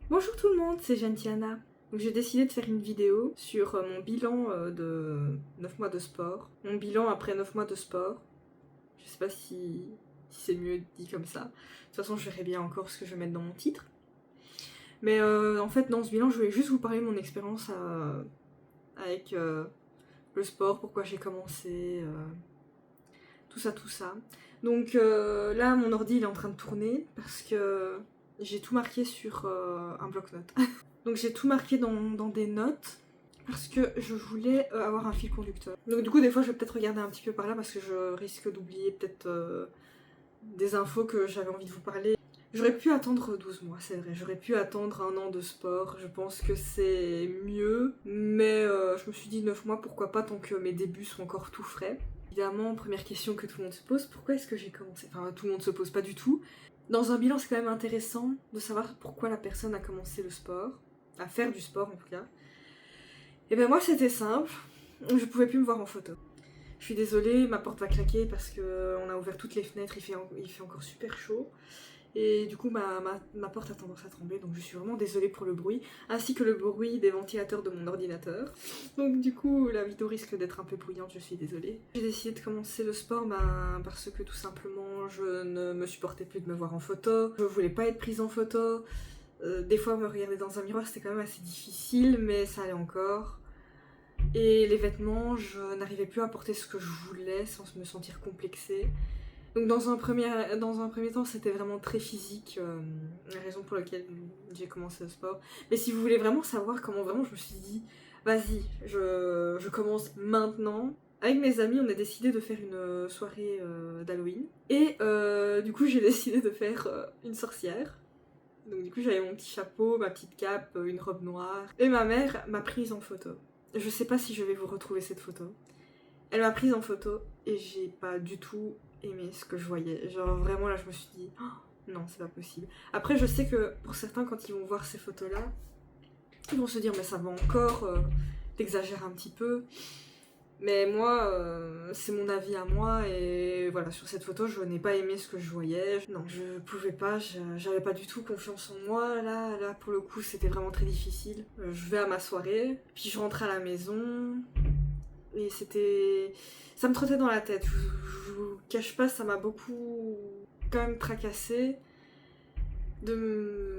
Bonjour tout le monde, c'est Gentiana. Donc j'ai décidé de faire une vidéo sur mon bilan de 9 mois de sport. Mon bilan après 9 mois de sport. Je sais pas si c'est mieux dit comme ça. De toute façon je verrai bien encore ce que je vais mettre dans mon titre. Mais en fait dans ce bilan je voulais juste vous parler de mon expérience avec le sport, pourquoi j'ai commencé, tout ça tout ça. Donc là mon ordi il est en train de tourner parce que j'ai tout marqué sur un bloc-notes. Donc j'ai tout marqué dans des notes parce que je voulais avoir un fil conducteur. Donc du coup des fois je vais peut-être regarder un petit peu par là parce que je risque d'oublier peut-être des infos que j'avais envie de vous parler. J'aurais pu attendre 12 mois, c'est vrai, j'aurais pu attendre un an de sport, je pense que c'est mieux, mais je me suis dit 9 mois, pourquoi pas, tant que mes débuts sont encore tout frais. Évidemment, première question que tout le monde se pose, pourquoi est-ce que j'ai commencé? Enfin, tout le monde se pose pas du tout. Dans un bilan, c'est quand même intéressant de savoir pourquoi la personne a commencé le sport, à faire du sport en tout cas. Et ben moi c'était simple, je pouvais plus me voir en photo. Je suis désolée, ma porte va claquer parce qu'on a ouvert toutes les fenêtres, il fait encore super chaud. Et du coup ma porte a tendance à trembler, donc je suis vraiment désolée pour le bruit, ainsi que le bruit des ventilateurs de mon ordinateur. Donc du coup la vidéo risque d'être un peu bruyante, je suis désolée. J'ai décidé de commencer le sport parce que tout simplement je ne me supportais plus de me voir en photo, je voulais pas être prise en photo. Des fois me regarder dans un miroir c'était quand même assez difficile, mais ça allait encore. Et les vêtements, je n'arrivais plus à porter ce que je voulais sans me sentir complexée. Donc dans un premier temps, c'était vraiment très physique, la raison pour laquelle j'ai commencé le sport. Mais si vous voulez vraiment savoir comment vraiment je me suis dit, vas-y, je commence maintenant. Avec mes amis, on a décidé de faire une soirée d'Halloween. Et du coup, j'ai décidé de faire une sorcière. Donc du coup, j'avais mon petit chapeau, ma petite cape, une robe noire. Et ma mère m'a prise en photo. Je sais pas si je vais vous retrouver cette photo. Elle m'a prise en photo et j'ai pas du tout aimé ce que je voyais. Genre vraiment là je me suis dit oh, non c'est pas possible. Après je sais que pour certains quand ils vont voir ces photos là, ils vont se dire mais ça va encore, t'exagères un petit peu. Mais moi c'est mon avis à moi et voilà sur cette photo je n'ai pas aimé ce que je voyais. Non je pouvais pas, j'avais pas du tout confiance en moi là pour le coup c'était vraiment très difficile. Je vais à ma soirée, puis je rentre à la maison. Et c'était... Ça me trottait dans la tête, je vous cache pas, ça m'a beaucoup quand même tracassée de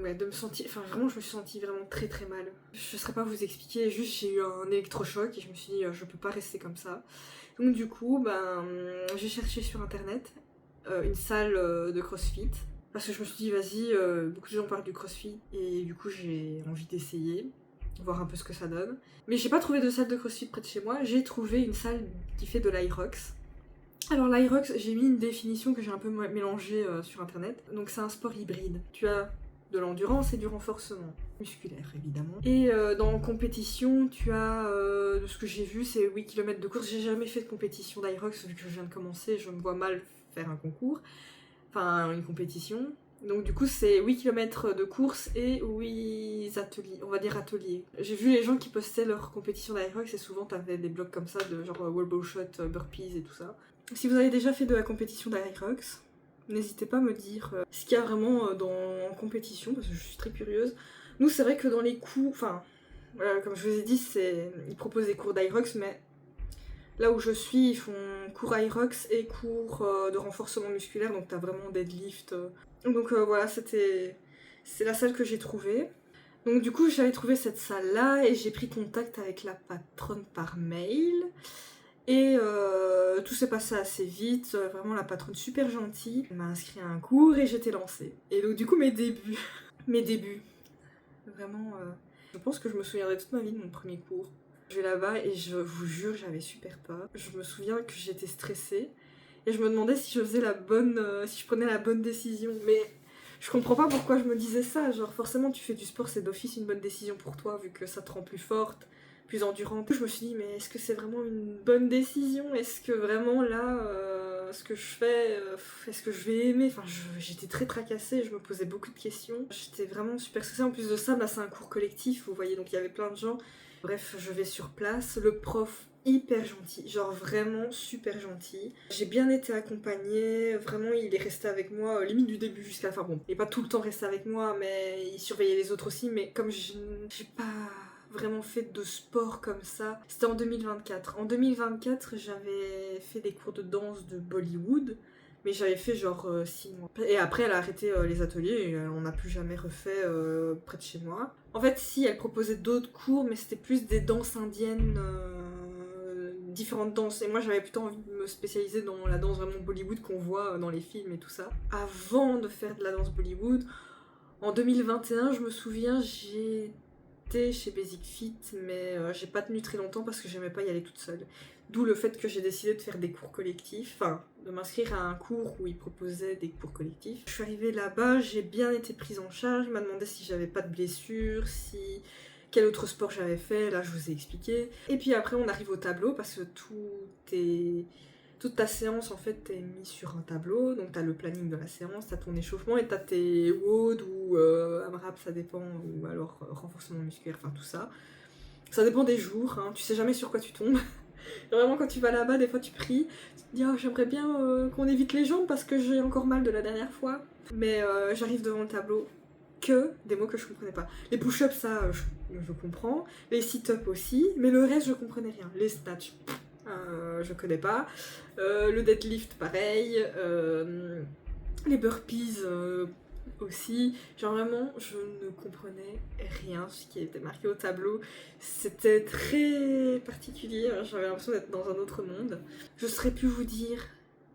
me sentir... Enfin vraiment je me suis sentie vraiment très très mal. Je saurais pas vous expliquer, juste j'ai eu un électrochoc et je me suis dit je peux pas rester comme ça. Donc du coup j'ai cherché sur internet une salle de crossfit. Parce que je me suis dit vas-y, beaucoup de gens parlent du crossfit et du coup j'ai envie d'essayer, voir un peu ce que ça donne. Mais j'ai pas trouvé de salle de crossfit près de chez moi, j'ai trouvé une salle qui fait de l'Aerox. Alors l'Aerox, j'ai mis une définition que j'ai un peu mélangée sur internet. Donc c'est un sport hybride. Tu as de l'endurance et du renforcement musculaire évidemment. Et dans compétition, tu as, de ce que j'ai vu, c'est 8 km de course. J'ai jamais fait de compétition d'Aerox vu que je viens de commencer, je me vois mal faire un concours. Enfin une compétition. Donc du coup c'est 8 km de course et 8 ateliers, on va dire ateliers. J'ai vu les gens qui postaient leur compétition d'Aerox et souvent t'avais des blocs comme ça de genre wall ball shot, burpees et tout ça. Si vous avez déjà fait de la compétition d'Aerox, n'hésitez pas à me dire ce qu'il y a vraiment en compétition parce que je suis très curieuse. Nous c'est vrai que dans les cours, enfin comme je vous ai dit, ils proposent des cours d'Aerox mais là où je suis, ils font cours Aerox et cours de renforcement musculaire, donc t'as vraiment deadlift. Donc voilà, c'est la salle que j'ai trouvée. Donc du coup, j'avais trouvé cette salle-là et j'ai pris contact avec la patronne par mail. Et tout s'est passé assez vite, vraiment la patronne super gentille. Elle m'a inscrit à un cours et j'étais lancée. Et donc du coup, mes débuts. Mes débuts. Vraiment, je pense que je me souviendrai toute ma vie de mon premier cours. Je vais là-bas et je vous jure, j'avais super peur. Je me souviens que j'étais stressée et je me demandais si je faisais si je prenais la bonne décision. Mais je comprends pas pourquoi je me disais ça. Genre forcément, tu fais du sport, c'est d'office une bonne décision pour toi vu que ça te rend plus forte, plus endurante. Je me suis dit mais est-ce que c'est vraiment une bonne décision? Est-ce que vraiment là, ce que je fais, est-ce que je vais aimer? Enfin, j'étais très tracassée, je me posais beaucoup de questions. J'étais vraiment super stressée. En plus de ça, c'est un cours collectif, vous voyez, donc il y avait plein de gens. Bref, je vais sur place, le prof hyper gentil, genre vraiment super gentil. J'ai bien été accompagnée, vraiment il est resté avec moi limite du début jusqu'à la fin. Bon, il est pas tout le temps resté avec moi, mais il surveillait les autres aussi, mais comme j'ai pas vraiment fait de sport comme ça, c'était en 2024. En 2024, j'avais fait des cours de danse de Bollywood, mais j'avais fait genre 6 mois. Et après, elle a arrêté les ateliers et on n'a plus jamais refait près de chez moi. En fait, si, elle proposait d'autres cours, mais c'était plus des danses indiennes, différentes danses. Et moi, j'avais plutôt envie de me spécialiser dans la danse vraiment Bollywood qu'on voit dans les films et tout ça. Avant de faire de la danse Bollywood, en 2021, je me souviens, j'étais chez Basic Fit, mais j'ai pas tenu très longtemps parce que j'aimais pas y aller toute seule. D'où le fait que j'ai décidé de faire des cours collectifs, enfin de m'inscrire à un cours où ils proposaient des cours collectifs. Je suis arrivée là-bas, j'ai bien été prise en charge, il m'a demandé si j'avais pas de blessures, si quel autre sport j'avais fait, là je vous ai expliqué. Et puis après on arrive au tableau parce que toute ta séance en fait est mise sur un tableau, donc t'as le planning de la séance, t'as ton échauffement et t'as tes WOD ou AMRAP, ça dépend, ou alors renforcement musculaire, enfin tout ça. Ça dépend des jours, hein, tu sais jamais sur quoi tu tombes. Vraiment quand tu vas là-bas, des fois tu pries, tu te dis oh, j'aimerais bien qu'on évite les jambes parce que j'ai encore mal de la dernière fois. Mais j'arrive devant le tableau, que des mots que je comprenais pas. Les push-ups ça je comprends, les sit-ups aussi, mais le reste je comprenais rien. Les snatchs, je connais pas. Le deadlift pareil, les burpees aussi. Genre vraiment je ne comprenais rien ce qui était marqué au tableau. C'était très particulier, j'avais l'impression d'être dans un autre monde. Je saurais plus vous dire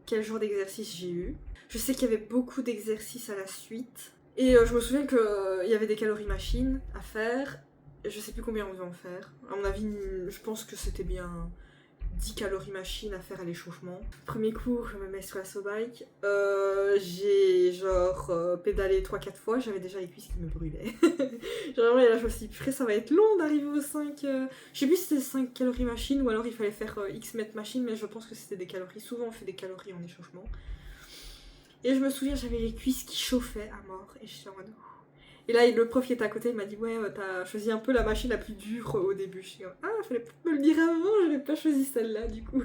quel genre d'exercice j'ai eu. Je sais qu'il y avait beaucoup d'exercices à la suite. Et je me souviens qu'il y avait des calories machines à faire. Je sais plus combien on devait en faire. À mon avis, je pense que c'était bien 10 calories machine à faire à l'échauffement. Premier cours, je me mets sur la SoBike. J'ai genre pédalé 3-4 fois, j'avais déjà les cuisses qui me brûlaient. Genre, et là, je me suis dit, purée, ça va être long d'arriver aux 5. Je sais plus si c'était 5 calories machine ou alors il fallait faire X mètres machine, mais je pense que c'était des calories. Souvent, on fait des calories en échauffement. Et je me souviens, j'avais les cuisses qui chauffaient à mort et je suis en mode. Et là, le prof qui était à côté il m'a dit ouais, t'as choisi un peu la machine la plus dure au début. Je suis comme ah, fallait peut-être me le dire avant, j'avais pas choisi celle-là du coup.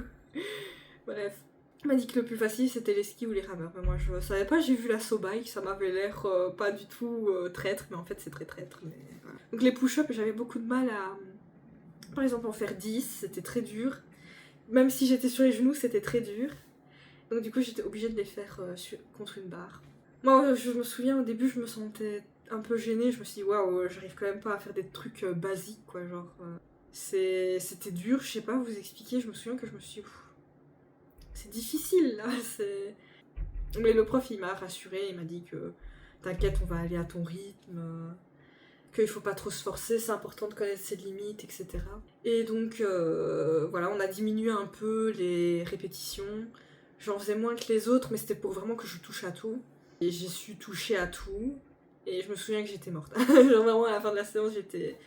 Bref. Il m'a dit que le plus facile c'était les skis ou les rameurs. Mais moi je savais pas, j'ai vu la SoBike, ça m'avait l'air pas du tout traître, mais en fait c'est très traître. Mais, voilà. Donc les push-ups, j'avais beaucoup de mal à. Par exemple, en faire 10, c'était très dur. Même si j'étais sur les genoux, c'était très dur. Donc du coup, j'étais obligée de les faire contre une barre. Moi, je me souviens au début, je me sentais un peu gênée, je me suis dit waouh, j'arrive quand même pas à faire des trucs basiques quoi, genre c'était dur, je sais pas vous expliquer, je me souviens que je me suis dit c'est difficile là, c'est. Mais le prof il m'a rassurée, il m'a dit que t'inquiète, on va aller à ton rythme, qu'il faut pas trop se forcer, c'est important de connaître ses limites, etc. Et donc voilà, on a diminué un peu les répétitions, j'en faisais moins que les autres, mais c'était pour vraiment que je touche à tout. Et j'ai su toucher à tout. Et je me souviens que j'étais morte. Genre vraiment à la fin de la séance, j'étais.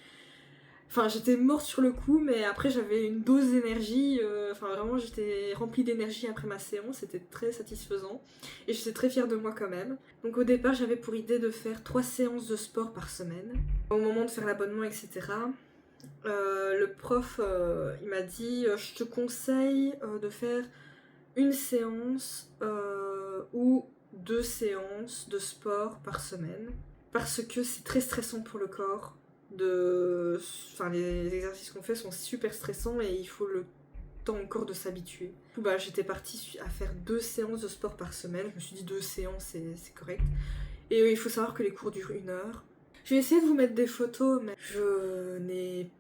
Enfin, j'étais morte sur le coup, mais après j'avais une dose d'énergie. Enfin, vraiment, j'étais remplie d'énergie après ma séance. C'était très satisfaisant. Et j'étais très fière de moi quand même. Donc au départ, j'avais pour idée de faire 3 séances de sport par semaine. Au moment de faire l'abonnement, etc. Le prof, il m'a dit je te conseille de faire une séance ou 2 séances de sport par semaine parce que c'est très stressant pour le corps. Enfin, les exercices qu'on fait sont super stressants et il faut le temps encore de s'habituer. Du coup, bah, j'étais partie à faire 2 séances de sport par semaine. Je me suis dit 2 séances c'est correct. Et il faut savoir que les cours durent 1 heure. Je vais essayer de vous mettre des photos, mais je n'ai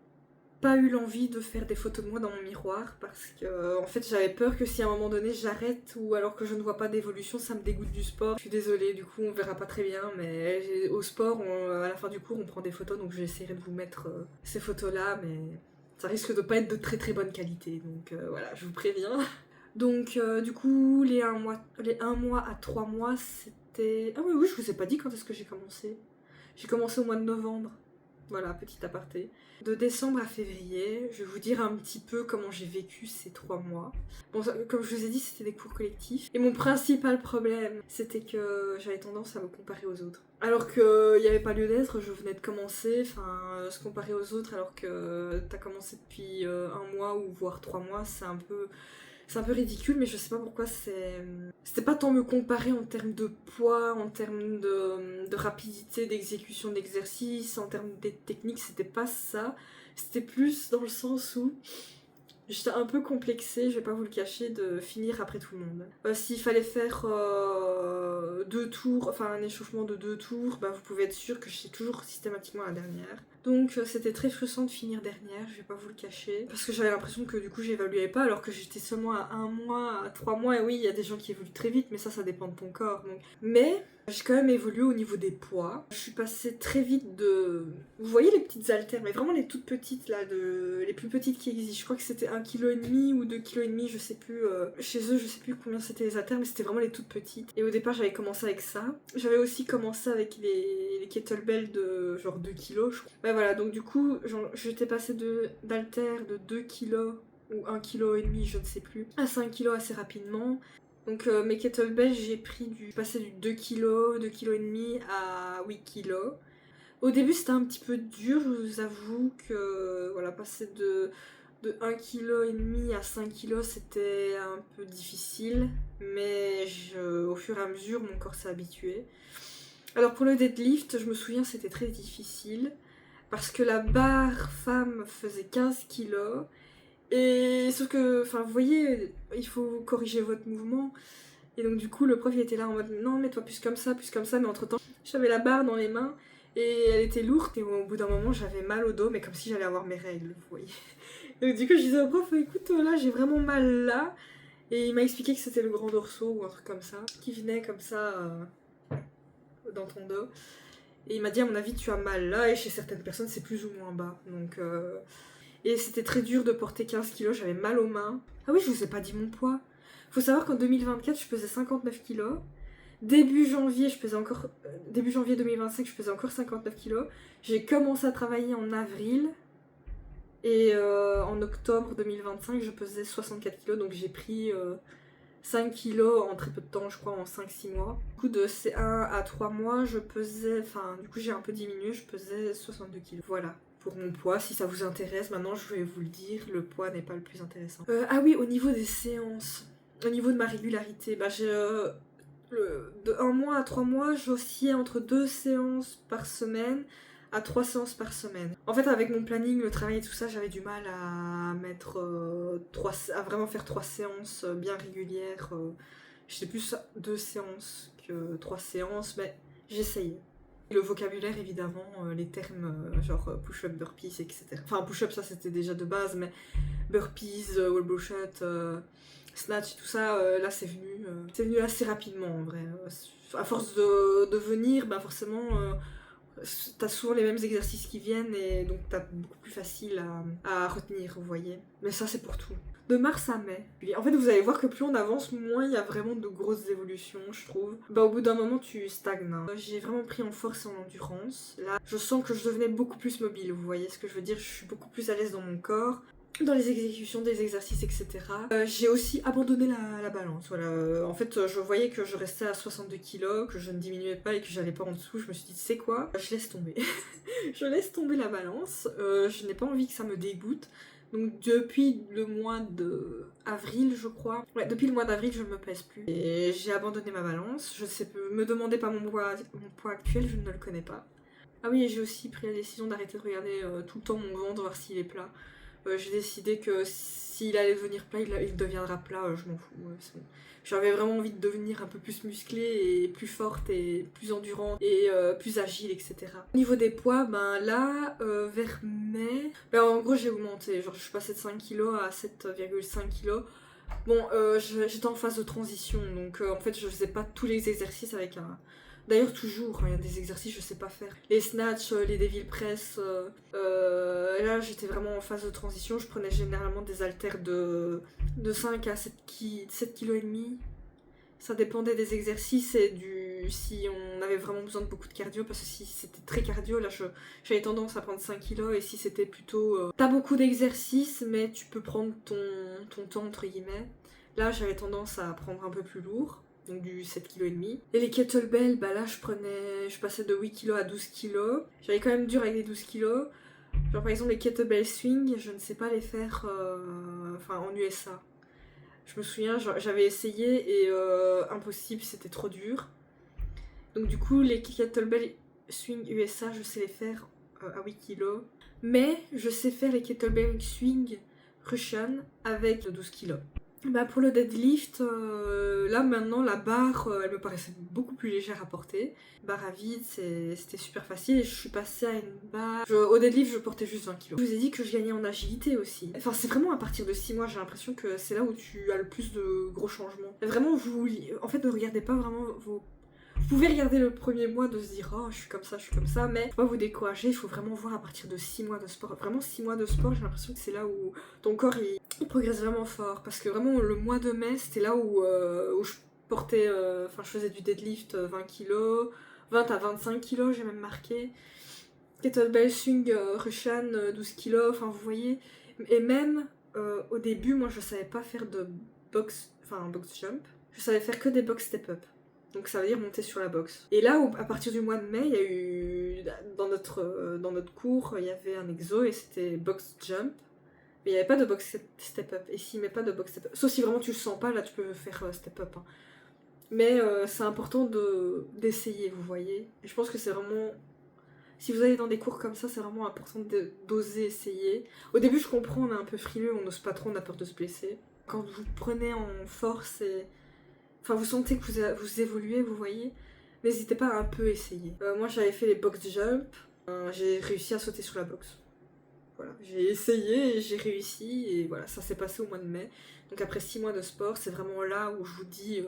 pas eu l'envie de faire des photos de moi dans mon miroir parce que en fait j'avais peur que si à un moment donné j'arrête ou alors que je ne vois pas d'évolution, ça me dégoûte du sport. Je suis désolée, du coup on verra pas très bien, mais au sport à la fin du cours on prend des photos, donc j'essaierai de vous mettre ces photos là, mais ça risque de pas être de très très bonne qualité, donc voilà, je vous préviens. Donc du coup les 1 mois à 3 mois c'était. Ah oui, je vous ai pas dit quand est-ce que j'ai commencé. J'ai commencé au mois de novembre. Voilà, petit aparté. De décembre à février, je vais vous dire un petit peu comment j'ai vécu ces 3 mois. Bon, comme je vous ai dit, c'était des cours collectifs. Et mon principal problème, c'était que j'avais tendance à me comparer aux autres. Alors qu'il n'y avait pas lieu d'être, je venais de commencer, se comparer aux autres alors que t'as commencé depuis 1 mois ou voire 3 mois, c'est un peu ridicule, mais je sais pas pourquoi c'était pas tant me comparer en termes de poids, en termes de rapidité d'exécution d'exercice, en termes de technique, c'était pas ça. C'était plus dans le sens où j'étais un peu complexée, je vais pas vous le cacher, de finir après tout le monde. S'il fallait faire 2 tours, enfin un échauffement de 2 tours, bah vous pouvez être sûr que j'étais toujours systématiquement la dernière. Donc c'était très frustrant de finir dernière, je vais pas vous le cacher. Parce que j'avais l'impression que du coup j'évaluais pas alors que j'étais seulement à 1 mois, à 3 mois, et oui, il y a des gens qui évoluent très vite, mais ça dépend de ton corps. Donc. Mais j'ai quand même évolué au niveau des poids. Je suis passée très vite de... Vous voyez les petites haltères, mais vraiment les toutes petites là, les plus petites qui existent. Je crois que c'était 1,5 kg ou 2,5 kg, je sais plus. Chez eux, je sais plus combien c'était les haltères, mais c'était vraiment les toutes petites. Et au départ, j'avais commencé avec ça. J'avais aussi commencé avec les kettlebells de genre 2 kg, je crois. Ouais, voilà, donc du coup, j'étais passée d'haltères de 2 kg ou 1,5 kg, je ne sais plus, à 5 kg assez rapidement. Donc mes kettlebells, j'ai passé du 2 kg, 2,5 kg à 8 kg. Au début c'était un petit peu dur, je vous avoue que voilà, passer de 1,5 kg à 5 kg c'était un peu difficile, mais au fur et à mesure mon corps s'est habitué. Alors pour le deadlift, je me souviens c'était très difficile, parce que la barre femme faisait 15 kg. Et sauf que, enfin, vous voyez, il faut corriger votre mouvement. Et donc, du coup, le prof il était là en mode non, mets-toi plus comme ça, mais entre temps, j'avais la barre dans les mains et elle était lourde. Et au bout d'un moment, j'avais mal au dos, mais comme si j'allais avoir mes règles, vous voyez. Donc, du coup, je disais au prof écoute, là, j'ai vraiment mal là. Et il m'a expliqué que c'était le grand dorsaux ou un truc comme ça, qui venait comme ça dans ton dos. Et il m'a dit à mon avis, tu as mal là, et chez certaines personnes, c'est plus ou moins bas. Donc. Et c'était très dur de porter 15 kilos, j'avais mal aux mains. Ah oui, je vous ai pas dit mon poids. Faut savoir qu'en 2024, je pesais 59 kilos. Début janvier 2025, je pesais encore 59 kilos. J'ai commencé à travailler en avril. Et en octobre 2025, je pesais 64 kilos. Donc j'ai pris 5 kilos en très peu de temps, je crois, en 5-6 mois. Du coup, de ces 1 à 3 mois, du coup, j'ai un peu diminué, je pesais 62 kilos. Voilà. Pour mon poids, si ça vous intéresse, maintenant je vais vous le dire, le poids n'est pas le plus intéressant. Ah oui, au niveau des séances, au niveau de ma régularité, j'ai de 1 mois à 3 mois, j'oscillais entre 2 séances par semaine à 3 séances par semaine. En fait, avec mon planning, le travail et tout ça, j'avais du mal à mettre à vraiment faire 3 séances bien régulières. J'étais plus 2 séances que 3 séances, mais j'essayais. Le vocabulaire, évidemment, les termes genre push-up, burpees, etc. Enfin, push-up, ça c'était déjà de base, mais burpees, wall blow shot, snatch, tout ça, là c'est venu assez rapidement en vrai. À force de venir, forcément, t'as souvent les mêmes exercices qui viennent et donc t'as beaucoup plus facile à retenir, vous voyez. Mais ça c'est pour tout. De mars à mai. En fait, vous allez voir que plus on avance, moins il y a vraiment de grosses évolutions, je trouve. Au bout d'un moment, tu stagnes. Hein. J'ai vraiment pris en force et en endurance. Là, je sens que je devenais beaucoup plus mobile, vous voyez ce que je veux dire. Je suis beaucoup plus à l'aise dans mon corps, dans les exécutions des exercices, etc. J'ai aussi abandonné la balance. Voilà. En fait, je voyais que je restais à 62 kilos, que je ne diminuais pas et que j'allais pas en dessous. Je me suis dit, c'est quoi ? Je laisse tomber. Je laisse tomber la balance. Je n'ai pas envie que ça me dégoûte. Donc depuis le mois d'avril, je crois. Ouais, depuis le mois d'avril, je ne me pèse plus. Et j'ai abandonné ma balance. Je sais, me demandez pas mon poids actuel, je ne le connais pas. Ah oui, et j'ai aussi pris la décision d'arrêter de regarder tout le temps mon ventre, voir s'il est plat. J'ai décidé que s'il allait devenir plat, il deviendra plat, je m'en fous. C'est bon. J'avais vraiment envie de devenir un peu plus musclée et plus forte et plus endurante et plus agile, etc. Au niveau des poids, là, vers mai, en gros j'ai augmenté. Genre je suis passée de 5 kg à 7,5 kg. Bon, j'étais en phase de transition, donc en fait je faisais pas tous les exercices avec un... D'ailleurs toujours, il y a des exercices que je sais pas faire. Les snatch, les devil press, là j'étais vraiment en phase de transition, je prenais généralement des haltères de 5 à 7,5 kg. Ça dépendait des exercices et si on avait vraiment besoin de beaucoup de cardio, parce que si c'était très cardio, là j'avais tendance à prendre 5 kilos, et si c'était plutôt t'as beaucoup d'exercices mais tu peux prendre ton temps entre guillemets, là j'avais tendance à prendre un peu plus lourd, donc du 7,5 kg. Et les kettlebells, bah là je passais de 8 kilos à 12 kilos. J'avais quand même dur avec les 12 kilos. Genre par exemple les kettlebell swing, je ne sais pas les faire en USA. Je me souviens, j'avais essayé et impossible, c'était trop dur. Donc du coup les kettlebell swing USA, je sais les faire à 8 kilos. Mais je sais faire les kettlebell swing Russian avec 12 kilos. Bah pour le deadlift, là maintenant la barre, elle me paraissait beaucoup plus légère à porter. Barre à vide, c'était super facile et je suis passée à une barre... au deadlift, je portais juste 20 kg. Je vous ai dit que je gagnais en agilité aussi. Enfin c'est vraiment à partir de 6 mois, j'ai l'impression que c'est là où tu as le plus de gros changements. Vraiment, en fait ne regardez pas vraiment vos... Vous pouvez regarder le premier mois de se dire oh je suis comme ça, mais faut pas vous décourager, il faut vraiment voir à partir de 6 mois de sport. Vraiment 6 mois de sport, j'ai l'impression que c'est là où ton corps il progresse vraiment fort. Parce que vraiment le mois de mai c'était là où je portais, je faisais du deadlift 20 kg, 20 à 25 kg j'ai même marqué. Kettlebell swing Russian 12 kg, enfin vous voyez. Et même au début moi je savais pas faire de box jump, je savais faire que des box step up. Donc ça veut dire monter sur la boxe. Et là, à partir du mois de mai, il y a eu... Dans notre cours, il y avait un exo et c'était box jump. Mais il n'y avait pas de box step up. Et s'il met pas de box step up... Sauf si vraiment tu le sens pas, là tu peux faire step up. Hein. Mais c'est important d'essayer, vous voyez. Et je pense que c'est vraiment... Si vous allez dans des cours comme ça, c'est vraiment important d'oser essayer. Au début, je comprends, on est un peu frileux, on n'ose pas trop, on a peur de se blesser. Quand vous prenez en force et... Enfin, vous sentez que vous évoluez, vous voyez. N'hésitez pas à un peu essayer. Moi, j'avais fait les box jump. J'ai réussi à sauter sur la box. Voilà. J'ai essayé et j'ai réussi. Et voilà, ça s'est passé au mois de mai. Donc après 6 mois de sport, c'est vraiment là où je vous dis...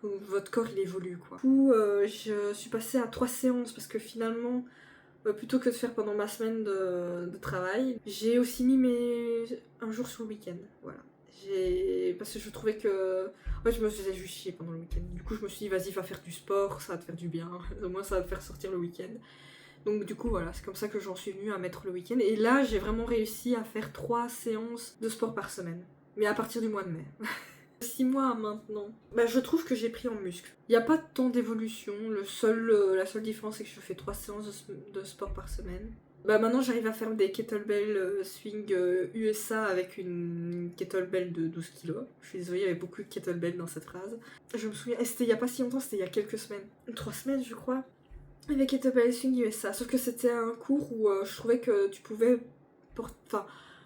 où votre corps, il évolue, quoi. Du coup, je suis passée à 3 séances parce que finalement... plutôt que de faire pendant ma semaine de travail, j'ai aussi mis un jour sur le week-end. Voilà. Parce que je trouvais que... Ouais, je me faisais juste chier pendant le week-end. Du coup, je me suis dit, vas-y, va faire du sport, ça va te faire du bien. Au moins, ça va te faire sortir le week-end. Donc, du coup, voilà, c'est comme ça que j'en suis venue à mettre le week-end. Et là, j'ai vraiment réussi à faire 3 séances de sport par semaine. Mais à partir du mois de mai. 6 mois maintenant. Bah, je trouve que j'ai pris en muscle. Il n'y a pas tant d'évolution. La seule différence, c'est que je fais 3 séances de sport par semaine. Bah maintenant j'arrive à faire des kettlebell swing USA avec une kettlebell de 12 kg. Je suis désolée, il y avait beaucoup de kettlebell dans cette phrase. Je me souviens, c'était il n'y a pas si longtemps, c'était il y a quelques semaines. 3 semaines je crois. Avec kettlebell swing USA. Sauf que c'était un cours où je trouvais que tu pouvais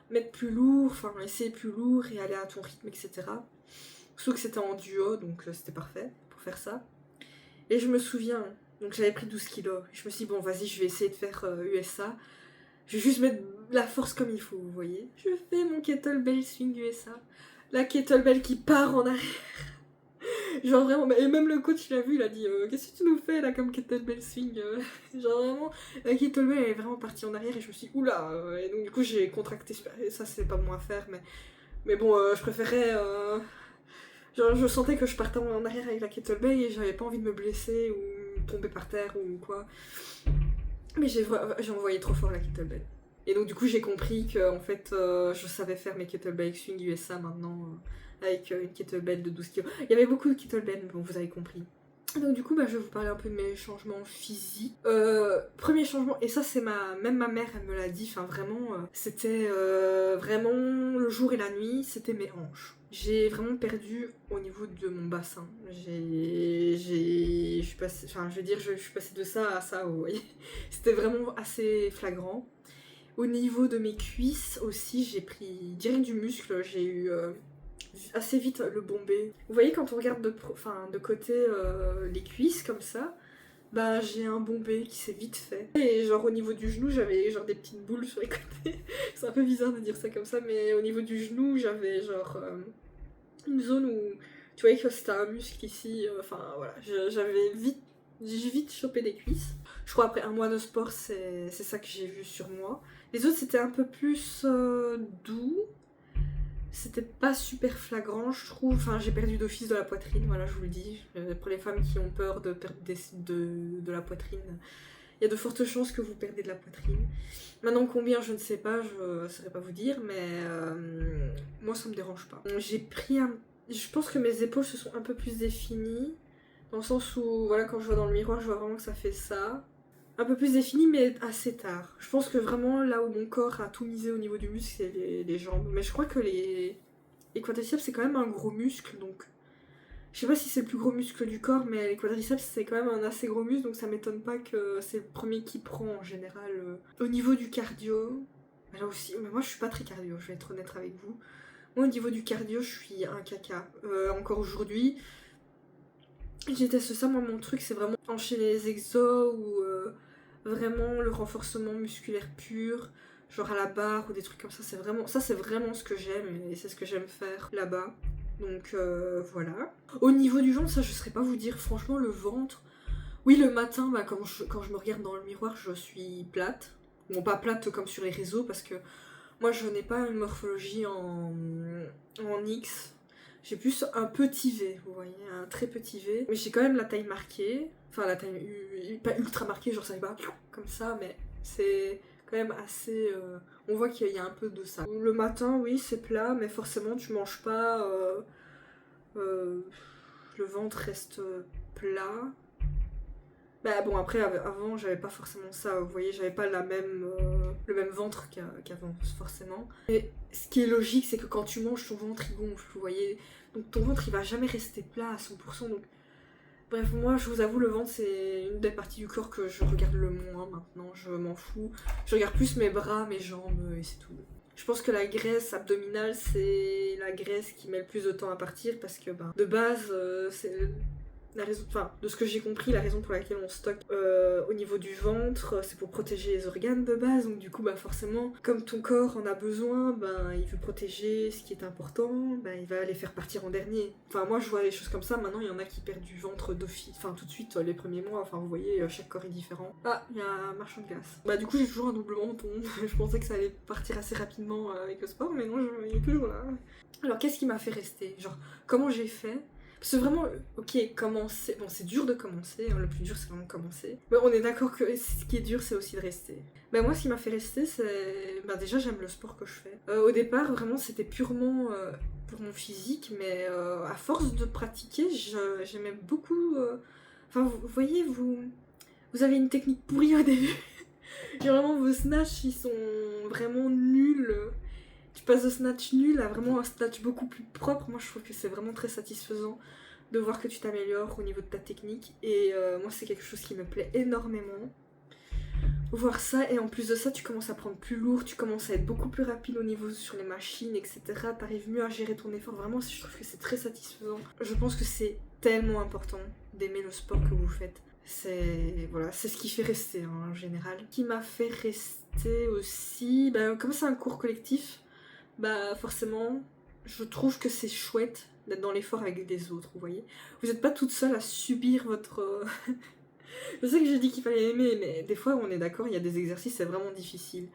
mettre plus lourd, essayer plus lourd et aller à ton rythme, etc. Sauf que c'était en duo, donc c'était parfait pour faire ça. Et je me souviens... Donc j'avais pris 12 kilos. Je me suis dit, bon, vas-y, je vais essayer de faire USA. Je vais juste mettre la force comme il faut, vous voyez. Je fais mon kettlebell swing USA. La kettlebell qui part en arrière. Genre vraiment, et même le coach il a vu, il a dit, qu'est-ce que tu nous fais là comme kettlebell swing Genre vraiment, la kettlebell elle est vraiment partie en arrière et je me suis dit, oula. Et donc du coup j'ai contracté super. Et ça c'est pas moi à faire, mais bon, je préférais... Genre je sentais que je partais en arrière avec la kettlebell et j'avais pas envie de me blesser ou tomber par terre ou quoi. Mais j'ai envoyé trop fort la kettlebell. Et donc du coup j'ai compris que en fait je savais faire mes kettlebell swing USA maintenant avec une kettlebell de 12 kg. Il y avait beaucoup de kettlebell, mais bon vous avez compris. Donc du coup je vais vous parler un peu de mes changements physiques. Premier changement, et ça c'est même ma mère elle me l'a dit, vraiment c'était vraiment le jour et la nuit, c'était mes hanches. J'ai vraiment perdu au niveau de mon bassin. Je suis passée de ça à ça, vous voyez. C'était vraiment assez flagrant. Au niveau de mes cuisses aussi, j'ai pris direct du muscle, j'ai eu assez vite le bombé. Vous voyez quand on regarde de côté les cuisses comme ça, bah j'ai un bombé qui s'est vite fait. Et genre au niveau du genou, j'avais genre des petites boules sur les côtés. C'est un peu bizarre de dire ça comme ça, mais au niveau du genou, j'avais genre une zone où tu voyais que c'était un muscle ici. Voilà, j'ai vite chopé des cuisses. Je crois après un mois de sport, c'est ça que j'ai vu sur moi. Les autres c'était un peu plus doux. c'était pas super flagrant, je trouve. Enfin, j'ai perdu d'office de la poitrine, voilà, je vous le dis. Pour les femmes qui ont peur de perdre de la poitrine, il y a de fortes chances que vous perdez de la poitrine. Maintenant, combien, je ne sais pas, je ne saurais pas vous dire, mais moi, ça me dérange pas. J'ai pris un... Je pense que mes épaules se sont un peu plus définies, dans le sens où, voilà, quand je vois dans le miroir, je vois vraiment que ça fait ça. Un peu plus défini, mais assez tard. Je pense que vraiment, là où mon corps a tout misé au niveau du muscle, c'est les jambes. Mais je crois que les quadriceps, c'est quand même un gros muscle, donc... Je sais pas si c'est le plus gros muscle du corps, mais les quadriceps, c'est quand même un assez gros muscle, donc ça m'étonne pas que c'est le premier qui prend, en général. Au niveau du cardio... Là aussi, mais moi, je suis pas très cardio, je vais être honnête avec vous. Moi, au niveau du cardio, je suis un caca. Encore aujourd'hui... Je déteste ça, moi mon truc c'est vraiment enchaîner les exos ou vraiment le renforcement musculaire pur, genre à la barre ou des trucs comme ça, c'est vraiment ce que j'aime et c'est ce que j'aime faire là-bas. Donc voilà. Au niveau du ventre, ça je saurais pas vous dire, franchement le ventre, oui le matin, bah, quand je me regarde dans le miroir, je suis plate. Bon pas plate comme sur les réseaux parce que moi je n'ai pas une morphologie en X. J'ai plus un petit V, vous voyez, un très petit V. Mais j'ai quand même la taille marquée. Enfin, la taille pas ultra marquée, genre ça va pas comme ça, mais c'est quand même assez... on voit qu'il y a un peu de ça. Le matin, oui, c'est plat, mais forcément, tu manges pas... le ventre reste plat. Bah bon, après, avant, j'avais pas forcément ça, vous voyez, j'avais pas le même ventre qu'avant, forcément. Et ce qui est logique, c'est que quand tu manges, ton ventre, il gonfle, vous voyez. Donc ton ventre, il va jamais rester plat à 100%, donc... Bref, moi, je vous avoue, le ventre, c'est une des parties du corps que je regarde le moins maintenant, je m'en fous. Je regarde plus mes bras, mes jambes, et c'est tout. Je pense que la graisse abdominale, c'est la graisse qui met le plus de temps à partir, parce que, ben, de base, c'est... La raison, enfin, de ce que j'ai compris, la raison pour laquelle on stocke au niveau du ventre, c'est pour protéger les organes de base. Donc du coup, bah forcément, comme ton corps en a besoin, ben il veut protéger ce qui est important, ben il va les faire partir en dernier. Enfin moi je vois les choses comme ça. Maintenant il y en a qui perdent du ventre d'office, enfin tout de suite les premiers mois. Enfin vous voyez, chaque corps est différent. Ah, il y a un marchand de glace. Bah du coup j'ai toujours un double menton. Je pensais que ça allait partir assez rapidement avec le sport, mais non, il est toujours là. Alors qu'est-ce qui m'a fait rester? Genre comment j'ai fait? C'est vraiment, ok, commencer. Bon, c'est dur de commencer, hein, le plus dur c'est vraiment commencer. Mais on est d'accord que ce qui est dur c'est aussi de rester. Bah, moi, ce qui m'a fait rester, c'est. Bah, déjà, j'aime le sport que je fais. Au départ, vraiment, c'était purement pour mon physique, mais à force de pratiquer, j'aimais beaucoup. Enfin, vous voyez, vous avez une technique pourrie au début. Genre, vraiment, vos snatchs, ils sont vraiment nuls. Tu passes de snatch nul à vraiment un snatch beaucoup plus propre. Moi je trouve que c'est vraiment très satisfaisant de voir que tu t'améliores au niveau de ta technique. Et moi c'est quelque chose qui me plaît énormément. Voir ça, et en plus de ça tu commences à prendre plus lourd, tu commences à être beaucoup plus rapide au niveau sur les machines, etc. T'arrives mieux à gérer ton effort. Vraiment je trouve que c'est très satisfaisant. Je pense que c'est tellement important d'aimer le sport que vous faites. C'est voilà, c'est ce qui fait rester hein, en général. Ce qui m'a fait rester aussi, bah, comme c'est un cours collectif, bah forcément, je trouve que c'est chouette d'être dans l'effort avec des autres, vous voyez. Vous n'êtes pas toute seule à subir votre... Je sais que j'ai dit qu'il fallait aimer, mais des fois on est d'accord, il y a des exercices, c'est vraiment difficile.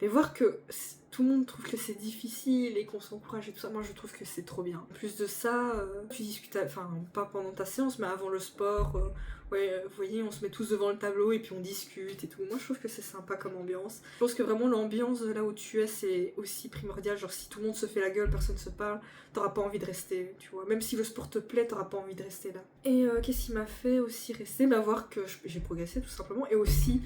Mais voir que tout le monde trouve que c'est difficile et qu'on s'encourage et tout ça, moi je trouve que c'est trop bien. En plus de ça, tu discutes, enfin pas pendant ta séance, mais avant le sport, ouais, vous voyez, on se met tous devant le tableau et puis on discute et tout. Moi je trouve que c'est sympa comme ambiance. Je pense que vraiment l'ambiance de là où tu es, c'est aussi primordial. Genre si tout le monde se fait la gueule, personne se parle, t'auras pas envie de rester, tu vois. Même si le sport te plaît, t'auras pas envie de rester là. Et qu'est-ce qui m'a fait aussi rester? Bah voir que j'ai progressé tout simplement, et aussi...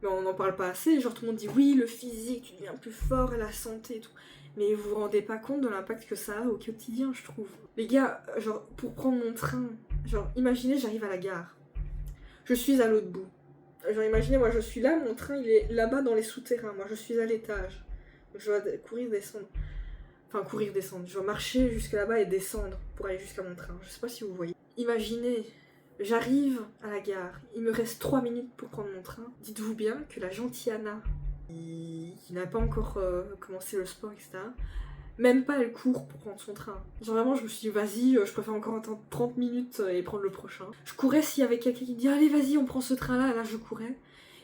Mais on n'en parle pas assez, genre tout le monde dit oui, le physique, tu deviens plus fort, la santé et tout. Mais vous vous rendez pas compte de l'impact que ça a au quotidien, je trouve. Les gars, genre, pour prendre mon train, genre, imaginez, j'arrive à la gare. Je suis à l'autre bout. Genre, imaginez, moi je suis là, mon train il est là-bas dans les souterrains. Moi je suis à l'étage. Donc je dois courir, descendre. Enfin, courir, descendre. Je dois marcher jusque là-bas et descendre pour aller jusqu'à mon train. Je sais pas si vous voyez. Imaginez. J'arrive à la gare, il me reste 3 minutes pour prendre mon train. Dites-vous bien que la gentille Anna, qui n'a pas encore commencé le sport, etc., même pas elle court pour prendre son train. Genre vraiment, je me suis dit, vas-y, je préfère encore attendre 30 minutes et prendre le prochain. Je courais s'il y avait quelqu'un qui me dit, allez, vas-y, on prend ce train-là, là je courais.